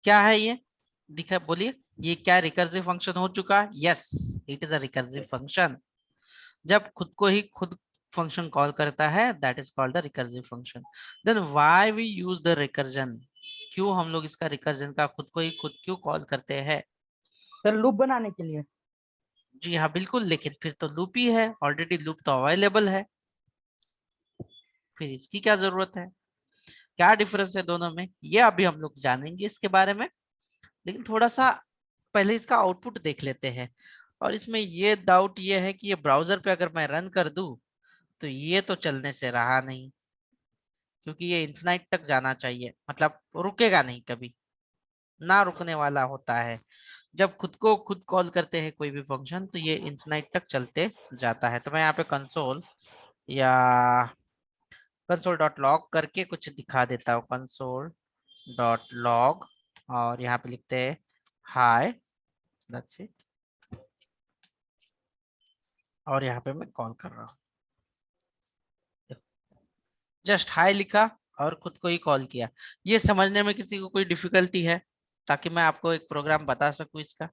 क्या है ये, दिखा बोलिए, ये क्या रिकर्सिव फंक्शन हो चुका है? Yes, it is a recursive function. जब खुद को ही खुद फंक्शन कॉल करता है, that is called the recursive function. Then why we use the recursion, क्यों हम लोग इसका रिकर्जन का खुद को ही खुद क्यों कॉल करते हैं? सर लूप बनाने के लिए। जी हाँ बिल्कुल, लेकिन फिर तो लूप ही है, ऑलरेडी लूप तो अवेलेबल है, फिर इसकी क्या जरूरत है? क्या डिफरेंस है दोनों में, ये अभी हम लोग जानेंगे इसके बारे में। लेकिन थोड़ा सा पहले इसका आउटपुट देख लेते हैं। और इसमें ये डाउट ये है कि ये ब्राउजर पे अगर मैं रन कर दूं तो ये तो चलने से रहा नहीं, क्योंकि ये इन्फिनाइट तक जाना चाहिए, मतलब रुकेगा नहीं कभी, ना रुकने वाला होता है। जब खुद को खुद कॉल करते हैं कोई भी फंक्शन तो ये इन्फिनाइट तक चलते जाता है। तो मैं यहाँ पे कंसोल या कंसोल डॉट लॉग करके कुछ दिखा देता हूँ, कंसोल डॉट लॉग, और यहाँ पे लिखते हैं हाय, दैट्स इट, और यहाँ पे मैं कॉल कर रहा हूँ, जस्ट हाय लिखा और खुद को ही कॉल किया। ये समझने में किसी को कोई डिफिकल्टी है, ताकि मैं आपको एक प्रोग्राम बता सकूं इसका?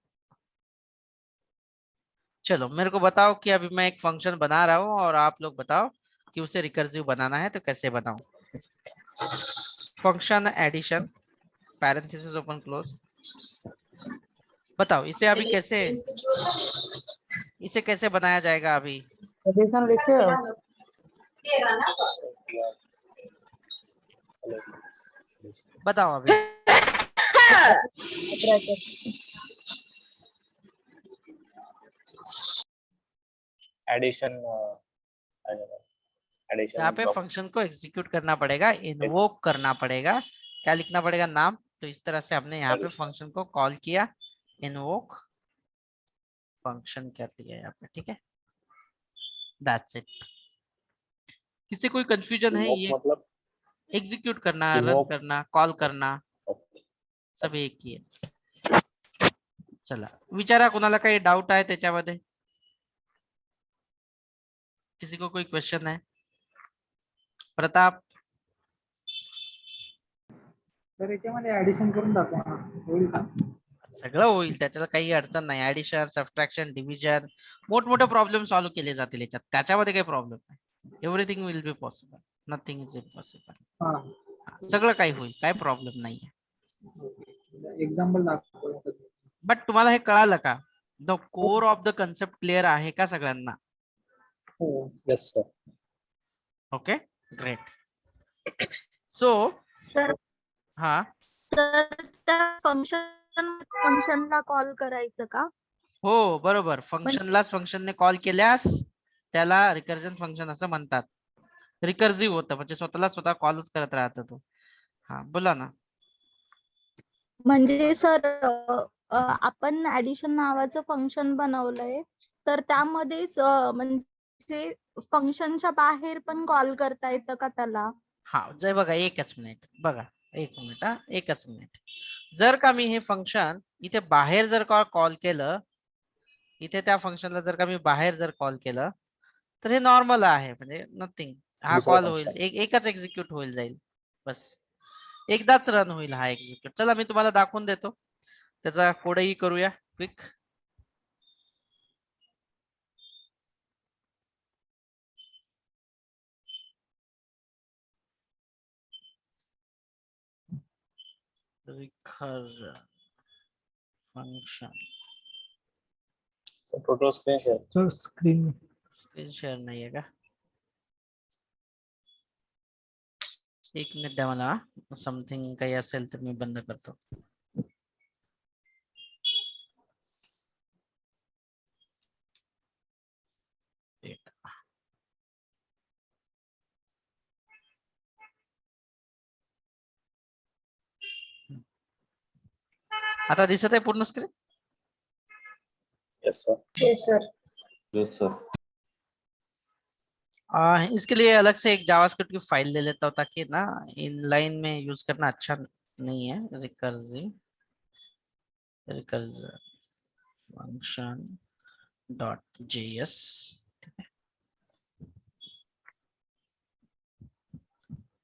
चलो मेरे को बताओ कि अभी मैं एक फंक्शन बना रहा हूँ और आप लोग बताओ कि उसे रिकर्सिव बनाना है तो कैसे बनाऊं। Function addition, parenthesis open close, बताओ इसे अभी कैसे, इसे कैसे बनाया जाएगा अभी? एडिशन लिखे हो? बताओ अभी। एडिशन एडिशन यहाँ पे ब्लॉक फंक्शन को एग्जीक्यूट करना पड़ेगा, इन्वोक करना पड़ेगा, क्या लिखना पड़ेगा, नाम। तो इस तरह से हमने यहाँ पे फंक्शन को कॉल किया, इन्वोक फंक्शन कर दिया यहाँ पे, ठीक है, दैट्स इट। किसी कोई कंफ्यूजन है? ये मतलब एग्जीक्यूट करना, रन इन्वोक, करना, कॉल करना, सब एक ही आहे. चला विचारा कोणाला काही डाऊट आहे त्याच्यामध्ये, किसी को कोई क्वेश्चन है? प्रताप, तर याच्यामध्ये ऍडिशन करून दाखवा ना, होईल का? सगळं होईल, त्याच्याला काही अडचण नाही. ऍडिशन, सबट्रॅक्शन, डिव्हिजन, मोठमोठे प्रॉब्लेम सॉल्व्ह केले जातील याच्यात, त्याच्यामध्ये काही प्रॉब्लेम नाही. Everything will be possible, nothing is impossible. हा, सगळं काही होईल, काय प्रॉब्लेम नाहीये. एक्झाम्पल दाखवा. बट तुम्हाला हे कळालं का? The core of the concept clear आहे का सगळ्यांना? हो. Yes sir. Okay great. So sir हा, सर त्या फंक्शनला कॉल करायचं का? हो बरोबर, पण फंक्शनलाच फंक्शनने कॉल केल्यास त्याला रिकर्जन फंक्शन असं म्हणतात. रिकर्सिव्ह होतं, म्हणजे स्वतःला स्वतः कॉलच करत राहतो तो. हा बोला ना. म्हणजे सर आपण ऍडिशन नावाचं फंक्शन बनवलंय, तर त्यामध्येच म्हणजे फंक्शनच्या बाहेर पण कॉल करता येतं का त्याला? हा जय बघा, एकच मिनिट बघा, एक मिनिट, हा एकच मिनिट. जर का मी हे फंक्शन इथे बाहेर जर का कॉल केलं, इथे त्या फंक्शनला जर का मी बाहेर जर कॉल केलं, तर हे नॉर्मल आहे, म्हणजे नथिंग. हा दुसरं कॉल होईल, फंक्शन एकच एक्झिक्यूट होईल जाईल, बस एकदाच रन होईल हा एक्झिक्यूट. चला मी तुम्हाला दाखवून देतो, त्याचा कोडही करूया quick. Recursion function, sir total screen share. Sir screen screen share नाहीये का? एक मिनिट द्या मला, समथिंग काही असेल तर मी बंद करतो. आता दिसत आहे पूर्ण screen? Yes sir. Yes sir. Yes sir. इसके लिए अलग से एक जावास्क्रिप्ट की फाइल ले लेता हूँ, ताकि ना इनलाइन में यूज करना अच्छा नहीं है. Recursive recursion function dot JS,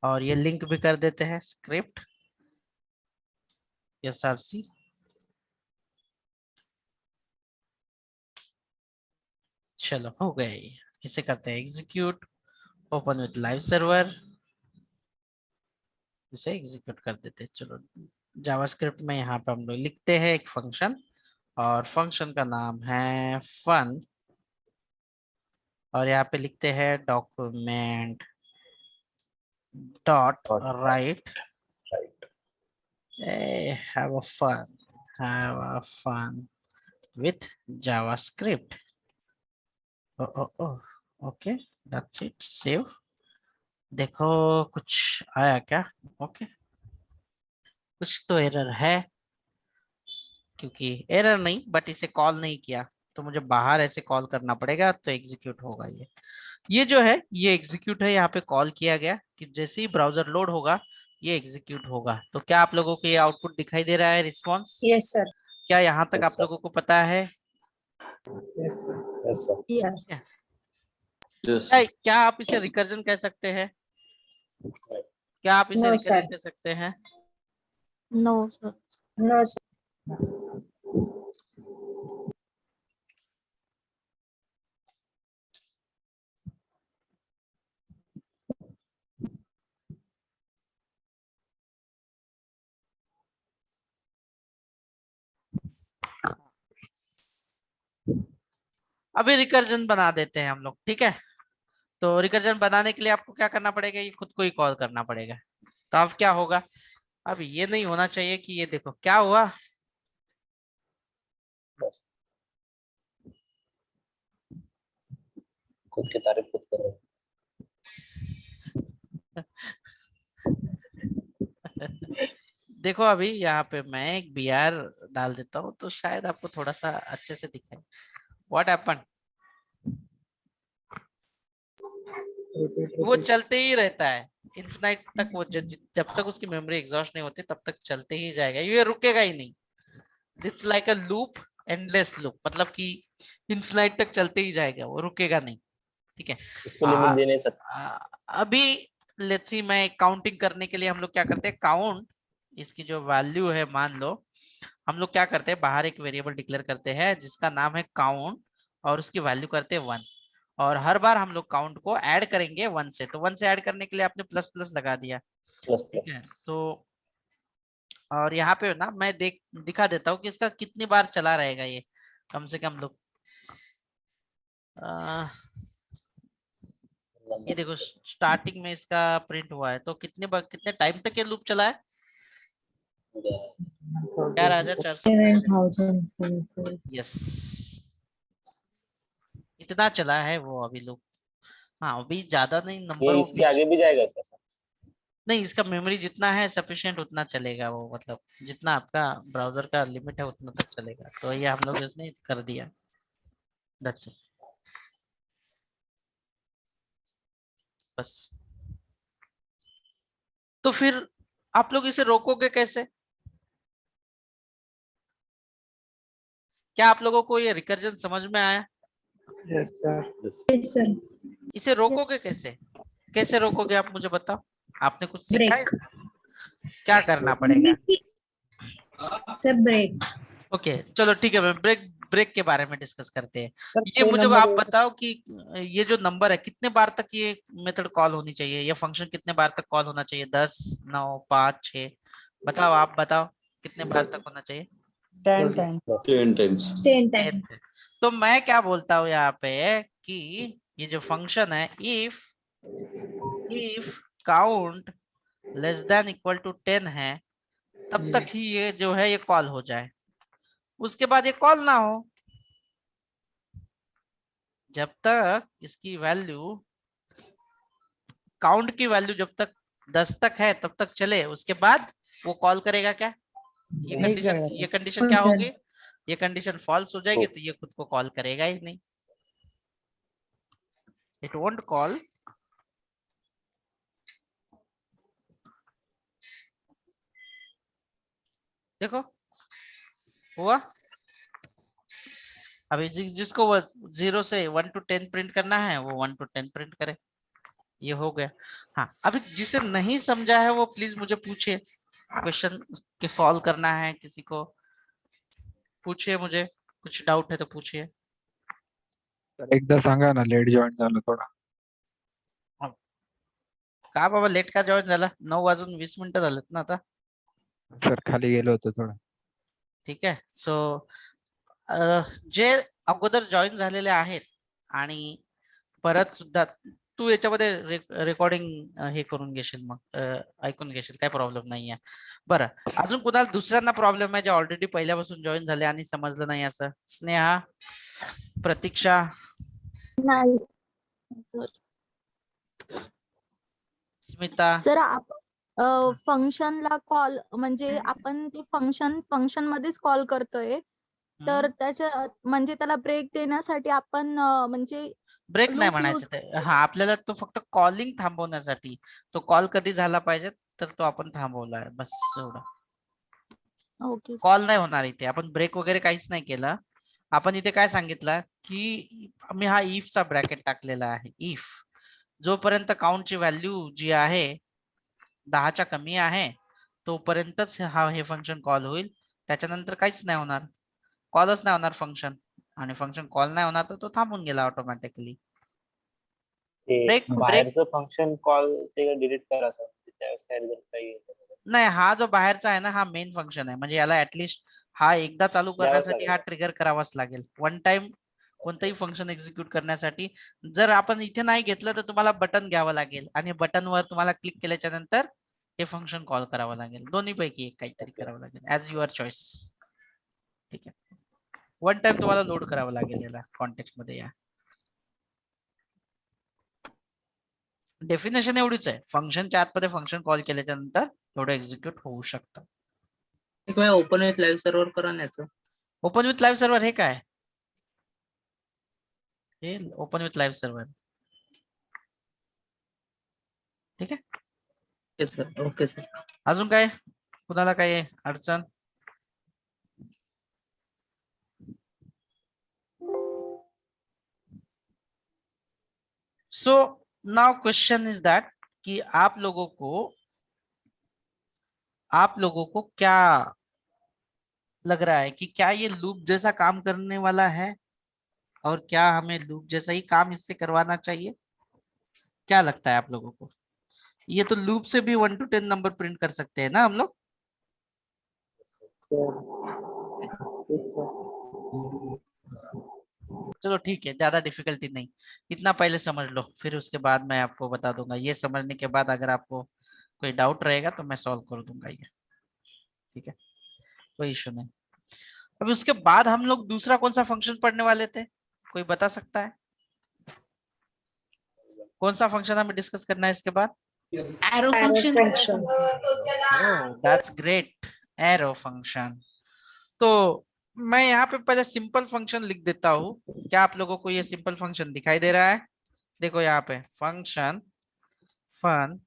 और ये लिंक भी कर देते हैं स्क्रिप्ट, src, चलो हो गए। इसे करते हैं execute, open with live server, इसे एग्जीक्यूट कर देते हैं। चलो जावास्क्रिप्ट में यहाँ पे हम लोग लिखते हैं एक फंक्शन, और फंक्शन का नाम है फन, और यहाँ पे लिखते हैं document dot right have a fun with JavaScript. Okay, that's it. Save. देखो कुछ आया क्या? ओके, कुछ तो एरर है, क्योंकि एरर नहीं बट इसे कॉल नहीं किया, तो मुझे बाहर ऐसे कॉल करना पड़ेगा, तो एग्जीक्यूट होगा ये जो है ये एग्जीक्यूट है, यहाँ पे कॉल किया गया कि जैसे ही ब्राउजर लोड होगा ये एग्जीक्यूट होगा। तो क्या आप लोगों को ये आउटपुट दिखाई दे रहा है, रिस्पॉन्स? Yes sir. क्या यहाँ तक Yes, आप sir. लोगों को पता है? Yes, sir. Yes Yes. क्या आप इसे रिकर्जन कह सकते हैं? क्या आप इसे No, रिकर्जन sir. कह सकते हैं? No sir. No sir. अभी रिकर्जन बना देते हैं हम लोग, ठीक है? तो रिकर्जन बनाने के लिए आपको क्या करना पड़ेगा, ये खुद को ही कॉल करना पड़ेगा। तो अब क्या होगा, अब ये नहीं होना चाहिए कि ये देखो क्या हुआ, खुद की तारीफ खुद कर रहे हैं। देखो अभी यहाँ पे मैं एक br डाल देता हूँ, तो शायद आपको थोड़ा सा अच्छे से दिखाए। व्हाट हैपन, वो चलते ही रहता है इनफिनाइट तक, वो जब तक उसकी मेमोरी एग्जॉस्ट नहीं होती तब तक चलते ही जाएगा, ये रुकेगा ही नहीं। It's like a loop, endless loop, मतलब कि इनफिनाइट तक चलते ही जाएगा, वो रुकेगा नहीं, ठीक है? इसको लिमिट दे नहीं सकते। अभी लेट्स सी, मैं काउंटिंग करने के लिए हम लोग क्या करते हैं, काउंट, इसकी जो वैल्यू है मान लो, हम लोग क्या करते हैं, बाहर एक वेरिएबल डिक्लेयर करते हैं जिसका नाम है काउंट, और उसकी वैल्यू करते हैं 1, और हर बार हम लोग काउंट को ऐड करेंगे 1 से, तो 1 से ऐड करने के लिए आपने प्लस प्लस लगा दिया, प्लस ठीक है? प्लस। तो और यहाँ पे ना मैं दिखा देता हूँ कि इसका कितनी बार चला रहेगा ये, कम से कम लोग ये देखो स्टार्टिंग में इसका प्रिंट हुआ है, तो कितने टाइम तक ये लूप चला है? 11,400। 7,000। यस, इतना चला है वो अभी लूप। हाँ अभी ज्यादा नहीं, नंबर ये इसके आगे भी जाएगा क्या सर? नहीं, इसका मेमोरी जितना है सफिशिएंट उतना चलेगा वो, मतलब जितना आपका ब्राउजर का लिमिट है उतना तक चलेगा, तो ये हम लोग इसने कर दिया। दैट्स इट, बस। तो फिर आप लोग इसे रोकोगे कैसे? क्या आप लोगों को ये रिकर्जन समझ में आया? Yes sir. Yes sir. इसे रोकोगे कैसे, कैसे रोकोगे आप मुझे बताओ, आपने कुछ सीखा है? क्या करना पड़ेगा? Sir break. ओके चलो ठीक है, मैं ब्रेक के बारे में डिस्कस करते हैं। सर, ये कोई मुझे नंबर आप है? बताओ कि ये जो नंबर है कितने बार तक ये मेथड कॉल होनी चाहिए, ये फंक्शन कितने बार तक कॉल होना चाहिए? 10, 9, 5, 6? बताओ, आप बताओ कितने बार तक होना चाहिए? 10 टाइम्स। 10 times। 10 टाइम। तो मैं क्या बोलता हूँ यहाँ पे कि ये जो फंक्शन है, if count less than equal to 10 है, तब तक ही ये जो है ये कॉल हो जाए, उसके बाद ये कॉल ना हो। जब तक इसकी वैल्यू, काउंट की वैल्यू जब तक 10 तक है तब तक चले, उसके बाद वो कॉल करेगा क्या? नहीं करेगा। ये कंडीशन क्या सर। होगी? ये कंडीशन फॉल्स हो जाएगी, तो ये खुद को कॉल करेगा ही नहीं, इट वोंट कॉल। देखो हुआ। अभी जिसको वो 0 से 1 to 10 प्रिंट करना है वो 1 to 10 प्रिंट करे, ये हो गया। हाँ अभी जिसे नहीं समझा है वो प्लीज मुझे पूछिए, क्वेश्चन के सॉल्व करना है किसी को? पूछिए, मुझे कुछ डाउट है तो पूछिए। सर एकदा सांगा ना, लेट जॉईन झालं थोडा. का बाबा लेट का जॉईन झाला? 9:20 झालेत ना आता. सर खाली गेलो होतो थोडं. ठीक आहे. सो जे अगोदर जॉईन झालेले आहेत आणि परत सुद्धा तू याच्यामध्ये रेकॉर्डिंग हे करून घेशील, मग ऐकून घेशील, काही प्रॉब्लेम नाहीये. बरं, अजून कुणाला दुसऱ्यांना प्रॉब्लेम आहे जे ऑलरेडी पहिल्यापासून जॉईन झाले आणि समजलं नाही असं? स्नेहा, प्रतीक्षा, नाही सर. स्मिता. सर फंक्शनला कॉल म्हणजे आपण ते फंक्शन मध्येच कॉल करतोय, तर त्याच्या म्हणजे त्याला ब्रेक देण्यासाठी आपण म्हणजे ब्रेक नाही loop म्हणायचं use ते. हा, आपल्याला तो फक्त कॉलिंग थांबवण्यासाठी, तो कॉल कधी झाला पाहिजे तर तो आपण थांबवला आहे, बस एवढं. ओके कॉल नाही होणार इथे, आपण ब्रेक वगैरे काहीच नाही केलं. आपण इथे काय सांगितलं की मी हा इफचा ब्रॅकेट टाकलेला आहे. इफ जोपर्यंत काउंटची व्हॅल्यू जी आहे 10च्या कमी आहे तोपर्यंतच हे फंक्शन कॉल होईल. त्याच्यानंतर काहीच नाही होणार, कॉलच नाही होणार फंक्शन. आणि फंक्शन कॉल नाही होणार तर तो थांबून गेला ऑटोमॅटिकली. ते ब्रेक बाहेरचं फंक्शन कॉल ते डिलीट करायचं, त्यावेळेस काय रिझल्ट काही येत नाही. नाही, हा जो बाहेरचा आहे ना हा मेन फंक्शन आहे. म्हणजे याला ऍटलिस्ट हा एकदा चालू द्यावंच करण्यासाठी लागेल. हा ट्रिगर करावाच लागेल. वन टाइम कोणतंही फंक्शन एक्झिक्यूट करण्यासाठी जर आपण इथे नाही घेतलं तर तुम्हाला बटन घ्यावं लागेल आणि बटनवर तुम्हाला क्लिक केल्याच्या नंतर हे फंक्शन कॉल करावं लागेल. दोन्ही पैकी एक काहीतरी करावं लागेल, ऍज युअर चॉईस. ठीक आहे. वन टाइम तुम्हाला लोड करावं लागेल याला कॉन्टेक्स्ट मध्ये. या डेफिनेशन एवढीच आहे, फंक्शनच्या आतमध्ये फंक्शन कॉल केल्याच्या नंतर एवढं एक्झिक्यूट होऊ शकतं. एक वेळा ओपन विथ लाईव्ह सर्व्हर करा याचं. ओपन विथ लाईव्ह सर्व्हर हे काय? हे ओपन विथ लाईव्ह सर्व्हर. ठीक आहे. Okay sir, okay sir. अजून काय कुणाला काय अडचण? So now question is that कि आप लोगों को क्या लग रहा है कि क्या ये लूप जैसा काम करने वाला है और क्या हमें लूप जैसा ही काम इससे करवाना चाहिए? क्या लगता है आप लोगों को? ये तो लूप से भी 1 to 10 नंबर प्रिंट कर सकते हैं ना हम लोग? चलो ठीक है, ज्यादा डिफिकल्टी नहीं, इतना पहले समझ लो, फिर उसके बाद मैं आपको बता दूंगा. ये समझने के बाद अगर आपको कोई डाउट रहेगा तो मैं सॉल्व कर दूंगा ये. ठीक है, कोई इशू नहीं. अभी उसके बाद हम लोग दूसरा कौन सा फंक्शन पढ़ने वाले थे? कोई बता सकता है कौन सा फंक्शन हमें डिस्कस करना है इसके बाद? Arrow function. That's great, arrow function. तो मैं यहाँ पे पहले सिंपल फंक्शन लिख देता हूँ. क्या आप लोगों को ये सिंपल फंक्शन दिखाई दे रहा है? देखो यहाँ पे फंक्शन फन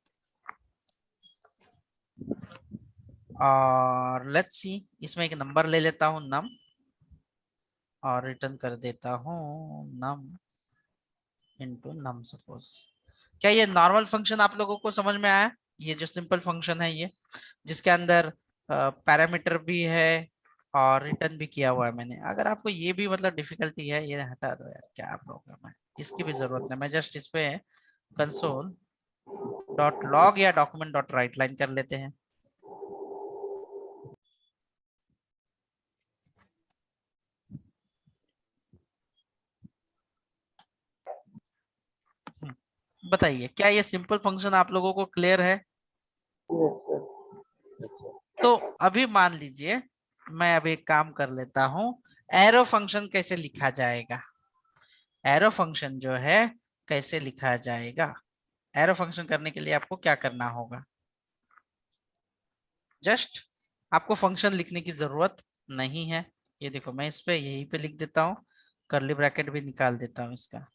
और लेट्स सी, इसमें एक नंबर ले लेता हूँ नम और रिटर्न कर देता हूँ नम इनटू नम सपोज. क्या ये नॉर्मल फंक्शन आप लोगों को समझ में आया? ये जो सिंपल फंक्शन है ये जिसके अंदर पैरामीटर भी है और रिटर्न भी किया हुआ है मैंने. अगर आपको ये भी मतलब डिफिकल्टी है ये हटा दो यार, क्या प्रॉब्लम है, इसकी भी जरूरत नहीं. मैं जस्ट इस पे कंसोल डॉट लॉग या डॉक्यूमेंट डॉट राइट लाइन कर लेते हैं. बताइए क्या ये सिंपल फंक्शन आप लोगों को क्लियर है? तो अभी मान लीजिए मैं अभी एक काम कर लेता हूं, एरो फंक्शन कैसे लिखा जाएगा? एरो फंक्शन जो है कैसे लिखा जाएगा? एरो फंक्शन करने के लिए आपको क्या करना होगा? जस्ट आपको फंक्शन लिखने की जरूरत नहीं है. ये देखो मैं इस पे यहीं पे लिख देता हूँ, कर्ली ब्रैकेट भी निकाल देता हूँ इसका.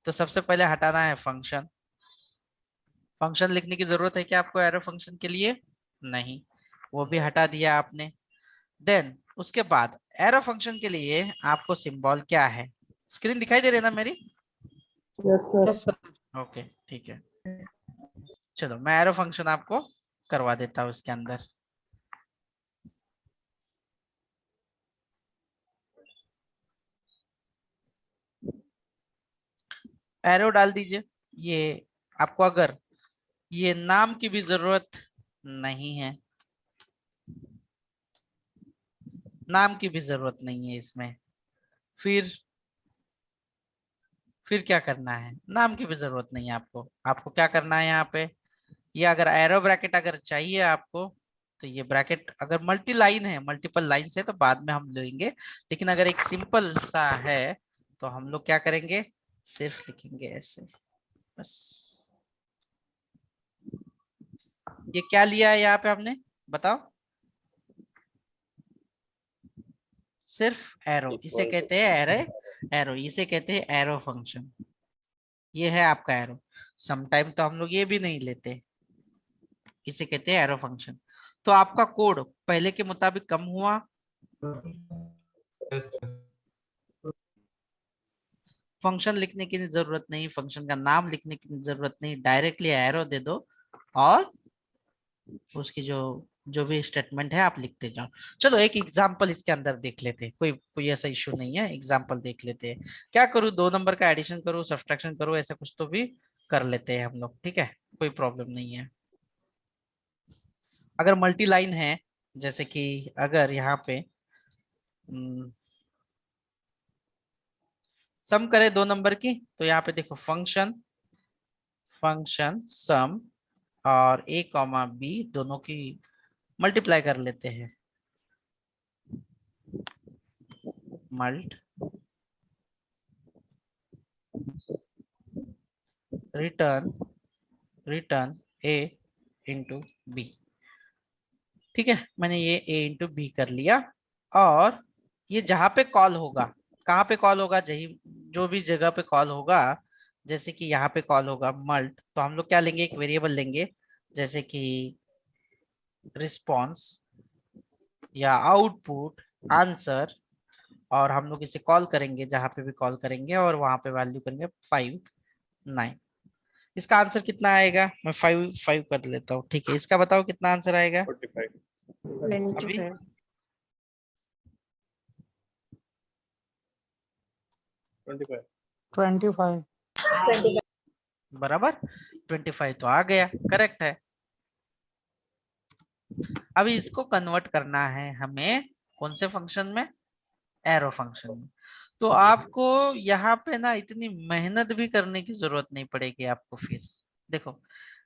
तो सबसे पहले हटाना है फंक्शन. फंक्शन लिखने की जरूरत है क्या आपको एरो फंक्शन के लिए? नहीं, वो भी हटा दिया आपने. देन उसके बाद एरो फंक्शन के लिए आपको सिंबल क्या है? स्क्रीन दिखाई दे रही है ना मेरी? ओके ठीक है. चलो मैं एरो फंक्शन आपको करवा देता हूँ इसके अंदर. एरो डाल दीजिए। ये आपको अगर ये नाम की भी जरूरत नहीं है, नाम की भी जरूरत नहीं है इसमें, फिर क्या करना है? नाम की भी जरूरत नहीं है आपको। आपको क्या करना है यहाँ पे, ये अगर एरो ब्रैकेट अगर चाहिए आपको, तो ये ब्रैकेट अगर मल्टी लाइन है, मल्टीपल लाइन है तो बाद में हम लेंगे, लेकिन अगर एक सिंपल सा है तो हम लोग क्या करेंगे, सिर्फ लिखेंगे ऐसे बस। ये क्या लिया है यहाँ पे हमने, बताओ? सिर्फ एरो, इसे Equal to कहते हैं एरे, एरो इसे कहते हैं एरो फंक्शन। ये है आपका एरो। समटाइम तो हम लोग ये भी नहीं लेते, इसे कहते हैं एरो फंक्शन। तो आपका कोड पहले के मुताबिक कम हुआ, फंक्शन लिखने की जरूरत नहीं, फंक्शन का नाम लिखने की जरूरत नहीं, डायरेक्टली एरो दे दो और उसकी जो जो भी स्टेटमेंट है आप लिखते जाओ। चलो एक एग्जांपल इसके अंदर देख लेते हैं, कोई कोई ऐसा इश्यू नहीं है, एग्जांपल देख लेते हैं। क्या करूँ, 2 नंबर का एडिशन करूँ, सब्ट्रैक्शन करूँ, ऐसा कुछ तो भी कर लेते हैं हम लोग, ठीक है, कोई प्रॉब्लम नहीं है। अगर मल्टी लाइन है, जैसे कि अगर यहाँ पे सम करे 2 नंबर की, तो यहाँ पे देखो फंक्शन, सम और a कॉमा b दोनों की मल्टीप्लाई कर लेते हैं। Mult return a into B. ठीक है, मैंने ये a इंटू बी कर लिया। और ये जहां पे कॉल होगा, कहाँ पे कॉल होगा, जो भी जगह पे कॉल होगा, जैसे कि यहाँ पे कॉल होगा मल्ट, तो हम लोग क्या लेंगे, एक वेरिएबल लेंगे, जैसे कि रिस्पॉन्स या आउटपुट आंसर, और हम लोग इसे कॉल करेंगे जहां पे भी कॉल करेंगे, और वहां पे वैल्यू करेंगे 5 9। इसका आंसर कितना आएगा, मैं 5 कर लेता हूँ, ठीक है। इसका बताओ कितना आंसर आएगा 45। अभी? 25। 25। 25। बराबर 25 तो आ गया, करेक्ट है। अभी इसको कन्वर्ट करना है हमें कौन से फंक्शन में, एरो फंक्शन में। तो आपको यहाँ पे ना इतनी मेहनत भी करने की जरूरत नहीं पड़ेगी आपको। फिर देखो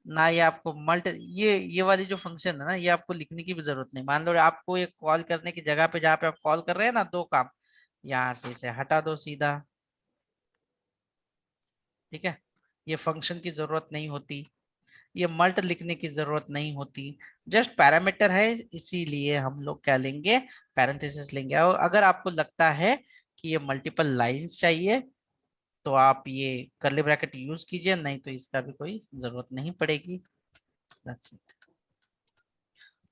ना, ये आपको मल्ट ये वाली जो फंक्शन है ना, ये आपको लिखने की भी जरूरत नहीं। मान लो आपको ये कॉल करने की जगह पे जहाँ पे आप कॉल कर रहे हैं ना, 2 काम, यहाँ से इसे हटा दो सीधा, ठीक है। ये फंक्शन की जरूरत नहीं होती, ये मल्ट लिखने की जरूरत नहीं होती, जस्ट पैरामीटर है, इसीलिए हम लोग क्या लेंगे, पैरेंथेसिस लेंगे। और अगर आपको लगता है कि ये मल्टीपल लाइंस चाहिए, तो आप ये कर्ली ब्रैकेट यूज कीजिए, नहीं तो इसका भी कोई जरूरत नहीं पड़ेगी। That's it.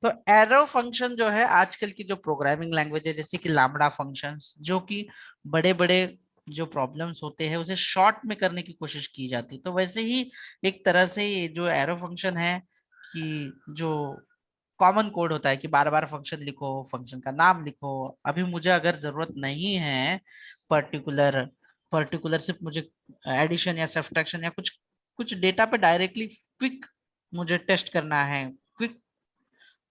तो एरो फंक्शन जो है आजकल की जो प्रोग्रामिंग लैंग्वेज है, जैसे कि लैम्बडा फंक्शंस, जो कि बड़े बड़े जो प्रॉब्लम्स होते हैं उसे शॉर्ट में करने की कोशिश की जाती है, तो वैसे ही एक तरह से ये जो एरो फंक्शन है, कि जो कॉमन कोड होता है कि बार बार फंक्शन लिखो, फंक्शन का नाम लिखो। अभी मुझे अगर जरूरत नहीं है पर्टिकुलर सिर्फ मुझे एडिशन या सब्ट्रैक्शन या कुछ कुछ डेटा पे डायरेक्टली क्विक मुझे टेस्ट करना है, क्विक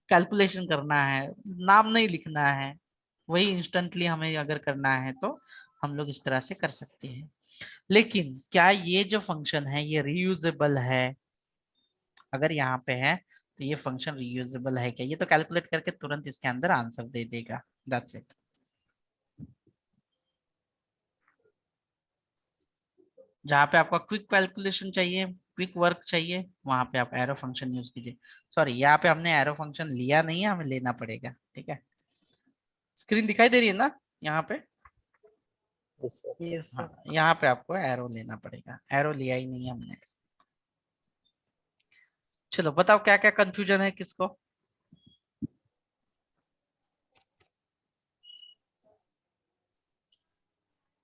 कैलकुलेशन करना है, नाम नहीं लिखना है, वही इंस्टेंटली हमें अगर करना है तो हम लोग इस तरह से कर सकते हैं। लेकिन क्या ये जो फंक्शन है ये रीयूजेबल है? अगर यहाँ पे है तो ये फंक्शन रीयूजेबल है क्या? ये तो कैलकुलेट करके तुरंत इसके अंदर आंसर दे देगा, दैट्स इट। जहाँ पे आपका क्विक कैलकुलेशन चाहिए, क्विक वर्क चाहिए, वहां पे आप एरो फंक्शन यूज कीजिए। सॉरी, यहाँ पे हमने एरो फंक्शन लिया नहीं है, हमें लेना पड़ेगा, ठीक है। स्क्रीन दिखाई दे रही है ना यहाँ पे? Yes, sir. Yes, sir. हाँ, यहाँ पे आपको एरो लेना पड़ेगा, एरो लिया ही नहीं हमने। चलो बताओ क्या क्या कंफ्यूजन है किसको?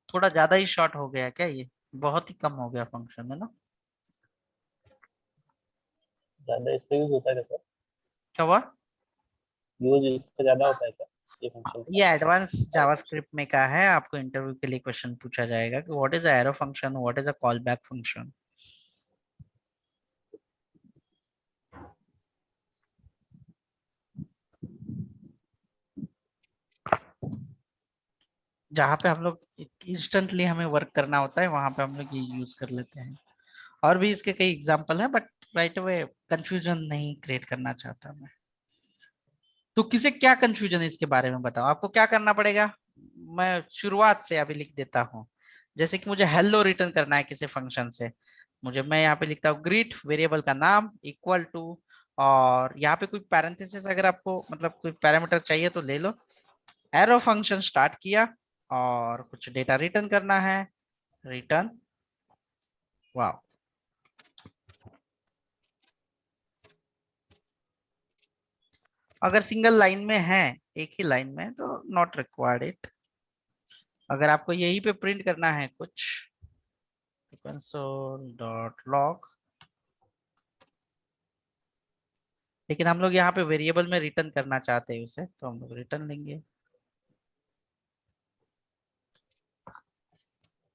थोड़ा ज्यादा ही शॉर्ट हो गया क्या ये? बहुत ही कम हो गया फंक्शन, है ना? ज्यादा इसका यूज होता है क्या सर? क्या हुआ? यूज इसका ज्यादा होता है क्या? ये फंक्शन ये एडवांस जावास्क्रिप्ट में का है, आपको इंटरव्यू के लिए क्वेश्चन पूछा जाएगा कि what is a arrow function, what is a call back function. जहाँ पे हम लोग इंस्टेंटली हमें वर्क करना होता है वहां पे हम लोग ये यूज कर लेते हैं। और भी इसके कई एग्जांपल हैं, बट राइट अवे कंफ्यूजन नहीं क्रिएट करना चाहता मैं। तो किसे क्या कंफ्यूजन है इसके बारे में बताओ, आपको क्या करना पड़ेगा। मैं शुरुआत से अभी लिख देता हूँ। जैसे कि मुझे हेलो रिटर्न करना है किसी फंक्शन से, मैं यहाँ पे लिखता हूँ ग्रीट, वेरिएबल का नाम इक्वल टू, और यहाँ पे कोई पैरेंथेसिस अगर आपको कोई पैरामीटर चाहिए तो ले लो। एरो फंक्शन स्टार्ट किया और कुछ डेटा रिटर्न करना है, रिटर्न वाव। अगर सिंगल लाइन में है, एक ही लाइन में, तो नॉट रिक्वायर्ड इट। अगर आपको यहीं पे प्रिंट करना है कुछ, console.log, लेकिन हम लोग यहाँ पे वेरिएबल में रिटर्न करना चाहते हैं उसे, तो हम लोग रिटर्न लेंगे।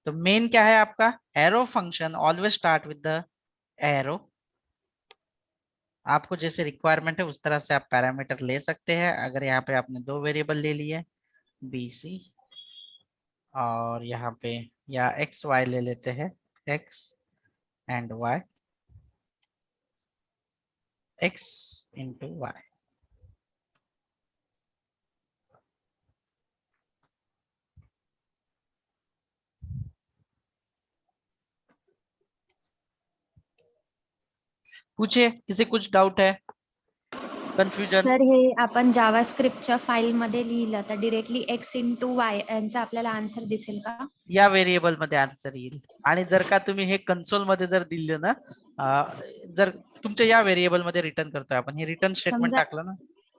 तो मेन क्या है आपका, arrow function always start with the arrow. आपको जैसे रिक्वायरमेंट है उस तरह से आप पैरामीटर ले सकते हैं। अगर यहाँ पे आपने दो वेरिएबल ले लिए बी सी, और यहाँ पे या एक्स वाई ले लेते हैं, X and Y, X into Y. पूछे किसी कुछ डाउट है, कन्फ्युजन। सर हे आपण जावास्क्रिप्टच्या फाईल मध्ये लिहिलं तर डिरेक्टली एक्स इंटू वाय यांचा आपल्याला आन्सर दिसेल का? या व्हेरिएबल मध्ये आन्सर येईल। आणि जर का तुम्ही हे कन्सोल मध्ये जर दिलं ना, जर तुमच्या या व्हेरिएबल मध्ये रिटर्न करतोय आपण, हे रिटर्न स्टेटमेंट समजा टाकलं ना,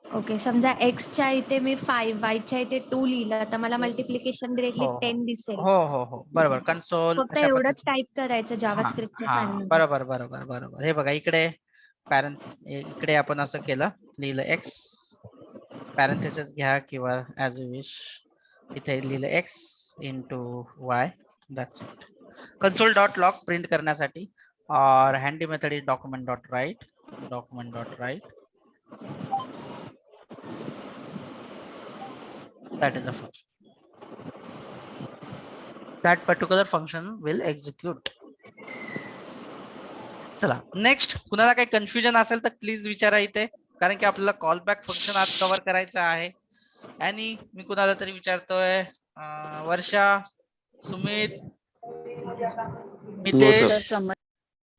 ओके, समजा एक्सच्या इथे मी 5 वायच्या इथे 2 लिहिलं तर मला मल्टिप्लिकेशन डिरेक्टली हो हो 10 दिसेल. हो हो हो बरोबर, कन्सोल फक्त अशा एवढंच पद्धतीने। टाईप करायचं हा जावास्क्रिप्टच्या हा फाईलमध्ये. बरोबर बरोबर बरोबर। हे बघा इकडे इकडे आपण असं केलं, लिहिलं एक्स, पॅरेंथेसिस घ्या किंवा ऍज यू विश, इथे लिहिलं x into y, that's it. Console dot log print करण्यासाठी, और handy method is document dot write, document dot write, that is the function, that particular function will execute. चला next, कुणाला काही confusion असेल तर please विचारा इथे, कारण की आपल्याला कॉल बॅक फंक्शन आज कव्हर करायचं आहे। आणि मी कुणाला तरी विचारतोय, वर्षा, सुमित, मितेश,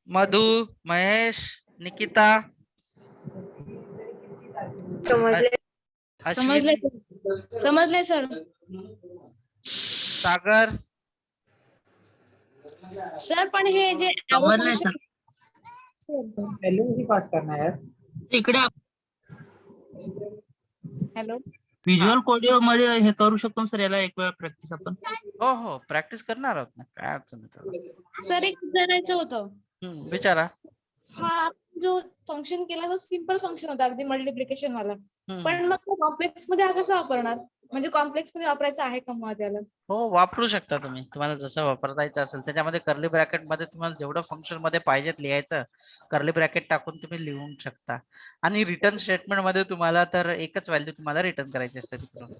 मधु, महेश, निकिता, अश्विनी, समजले सर। सागर, सर पण हे जे समजलंय सर। हेलो ही पास करना है यार। इकडे हॅलो व्हिज्युअल कोडिओ मध्ये हे करू शकतो ना सर, याला एक वेळा प्रॅक्टिस आपण। हो हो प्रॅक्टिस करणार आहोत ना, काय अडचण नाही त्याला। सर एक विचारायचं होतं, विचारा। हा जो फंक्शन केला तो सिंपल फंक्शन होता अगदी मल्टिप्लिकेशन वाला, पण मग कॉम्प्लेक्स मध्ये हा कसा वापरणार, म्हणजे कॉम्प्लेक्स मध्ये वापरायचा आहे का मग त्याला? हो वापरू शकता तुम्ही, तुम्हाला जसं वापरता येतं असेल त्याच्यामध्ये कर्ली ब्रॅकेट मध्ये तुम्हाला जेवढं फंक्शन मध्ये पाहिजेत लिहायचं, कर्ली ब्रॅकेट टाकून तुम्ही लिहू शकता। आणि रिटर्न स्टेटमेंट मध्ये तुम्हाला तर एकच व्हॅल्यू तुम्हाला रिटर्न करायची असते तिकडून।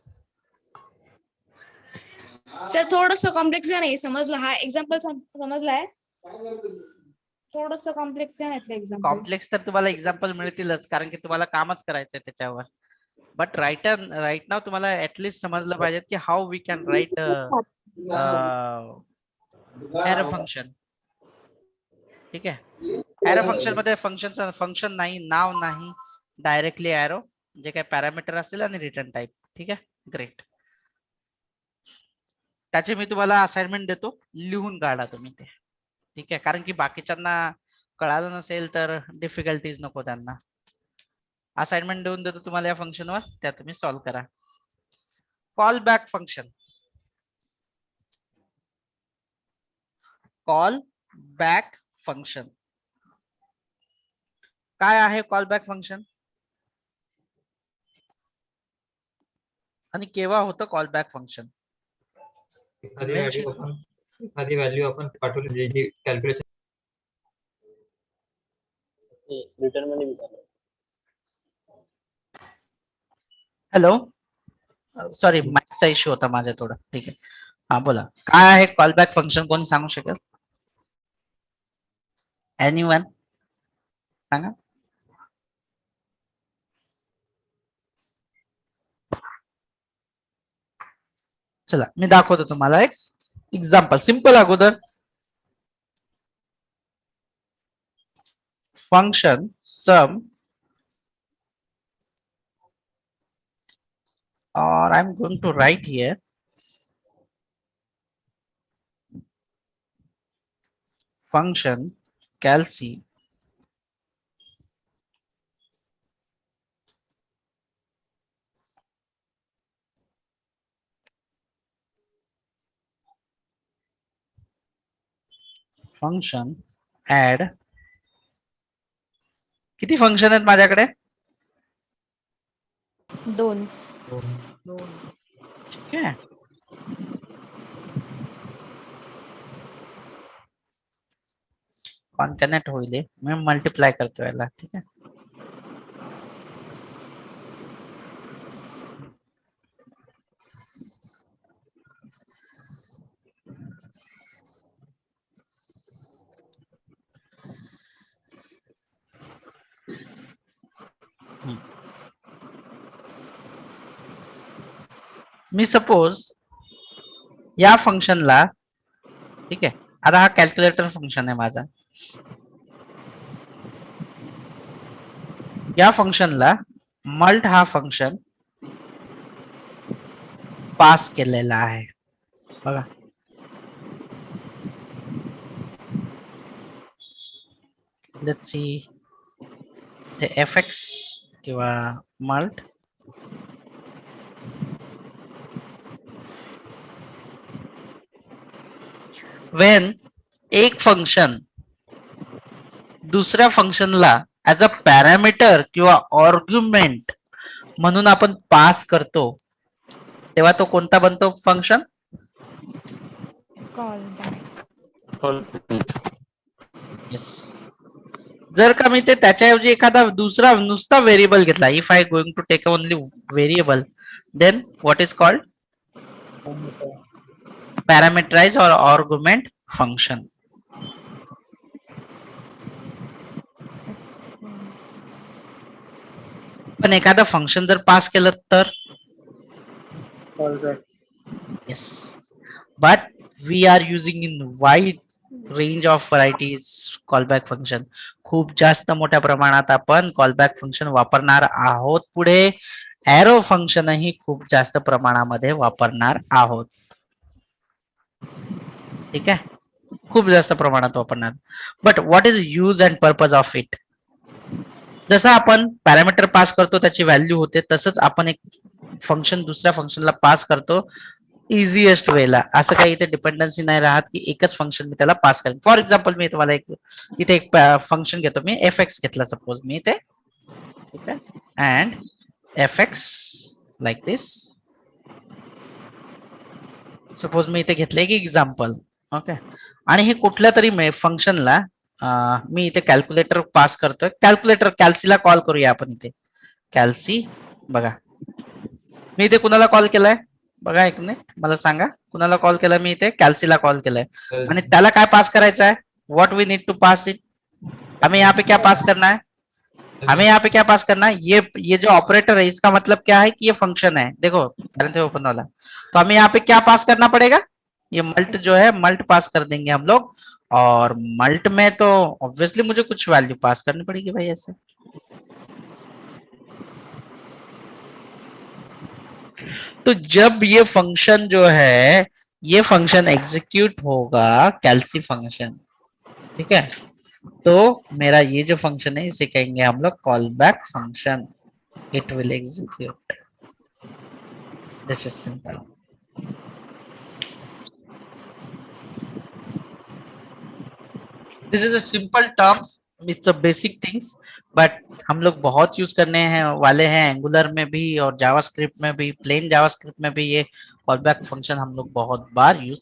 सर थोडस कॉम्प्लेक्स नाही समजलं, हा एक्झाम्पल समजलाय, थोडस कॉम्प्लेक्स आहे एक्झाम्पल। कॉम्प्लेक्स तर तुम्हाला एक्झाम्पल मिळतीलच, कारण की तुम्हाला कामच करायचंय त्याच्यावर। बट राईट नाव तुम्हाला ऍटलीस्ट समजलं पाहिजे की how we can write arrow function. ठीक आहे, एरो फंक्शन मध्ये फंक्शन नाही, नाव नाही, डायरेक्टली एरो, जे काही पॅरामीटर असतील आणि रिटर्न टाइप। ठीक आहे, ग्रेट। त्याचे मी तुम्हाला असाइनमेंट देतो, लिहून काढा तुम्ही ते। ठीक आहे, कारण की बाकीच्यांना कळालं नसेल तर डिफिकल्टीज नको त्यांना। असाइनमेंट देऊन देतो तुम्हाला या फंक्शनवर, त्या तुम्ही सॉल्व्ह करा। Call back function, call back function काय आहे? कॉल बॅक फंक्शन आणि केव्हा होतं कॉल बॅक फंक्शन? एखादी व्हॅल्यू आपण पाठवली जी कॅल्क्युलेशन रिटर्न मध्ये विचारलं. हॅलो, सॉरी माईकचा इश्यू होता माझ्या थोडा. ठीक आहे, हा बोला. काय आहे कॉल बॅक फंक्शन? कोणी सांगू शकेल? एनीवन सांगा. चला मी दाखवतो तुम्हाला एक एक्झाम्पल, सिंपल. अगोदर function sum, or I'm going to write here function calc function add. किती फंक्शन आहेत माझ्याकडे? 2. ठीक आहे. कॉन्कॅनेट होईल, मी मल्टिप्लाय करतो याला. ठीक आहे. मी सपोज या फंक्शनला, ठीक आहे, आता हा कॅल्क्युलेटर फंक्शन आहे माझा. या फंक्शनला मल्ट हा फंक्शन पास केलेला आहे. बघा, लेट्स सी ते fx किंवा मल्ट वेन एक फंक्शन दुसऱ्या फंक्शनला ऍज अ पॅरामीटर किंवा आर्ग्युमेंट म्हणून आपण पास करतो, तेव्हा तो कोणता बनतो फंक्शन? Call back. येस. जर का मी ते त्याच्याऐवजी एखादा दुसरा नुसता व्हेरिएबल घेतला, if I going to take only variable, then what is called? Parameterise और आर्ग्युमेंट फंक्शन. पण एखादा फंक्शन जर पास केलं तर yes, but we are using in wide range of varieties callback function. खूप जास्त मोठ्या प्रमाणात आपण कॉलबॅक फंक्शन वापरणार आहोत. पुढे एरो फंक्शनही खूप जास्त प्रमाणामध्ये वापरणार आहोत. ठीक आहे, खूप जास्त प्रमाणात वापरणार. But what is use and purpose of it? जसं आपण पॅरामीटर पास करतो त्याची व्हॅल्यू होते, तसंच आपण एक फंक्शन दुसऱ्या फंक्शनला पास करतो इझिएस्ट वेला. असं काही इथे डिपेंडन्सी नाही राहत की एकच फंक्शन मी त्याला पास करेन. फॉर एक्झाम्पल मी तुम्हाला इथे एक फंक्शन घेतो, मी fx घेतला सपोज मी इथे. ठीक आहे, and fx like this. Suppose मी इथे घेतलं एक एक्झाम्पल. ओके, आणि हे कुठल्या तरी फंक्शनला मी इथे कॅल्क्युलेटर पास करतोय. कॅल्क्युलेटर कॅल्सीला कॉल करूया आपण इथे. कॅल्सी, बघा मी इथे कुणाला कॉल केलाय? बघा एक मिनिट, मला सांगा कुणाला कॉल केलाय? मी इथे कॅल्सीला कॉल केलाय. आणि त्याला काय पास करायचं आहे? What we need to pass it? हमें यहाँ पे क्या पास करना है? हमें यहाँ पे क्या पास करना है? ये जो ऑपरेटर है इसका मतलब क्या है कि ये फंक्शन है. देखो ओपन वाला, तो हमें यहाँ पे क्या पास करना पड़ेगा? ये मल्ट जो है मल्ट पास कर देंगे हम लोग. और मल्ट में तो ऑब्वियसली मुझे कुछ वैल्यू पास करनी पड़ेगी भाई ऐसे. तो जब ये फंक्शन जो है, ये फंक्शन एग्जीक्यूट होगा, कैल्सी फंक्शन, ठीक है, तो मेरा ये जो फंक्शन है इसे कहेंगे हम लोग call back function. It will execute. This is simple. This is a simple terms, it's a basic things, but हम लोग बहुत यूज करने हैं वाले हैं एंगुलर में भी और जावास्क्रिप्ट में भी, प्लेन जावास्क्रिप्ट में भी ये कॉल बैक फंक्शन हम लोग बहुत बार यूज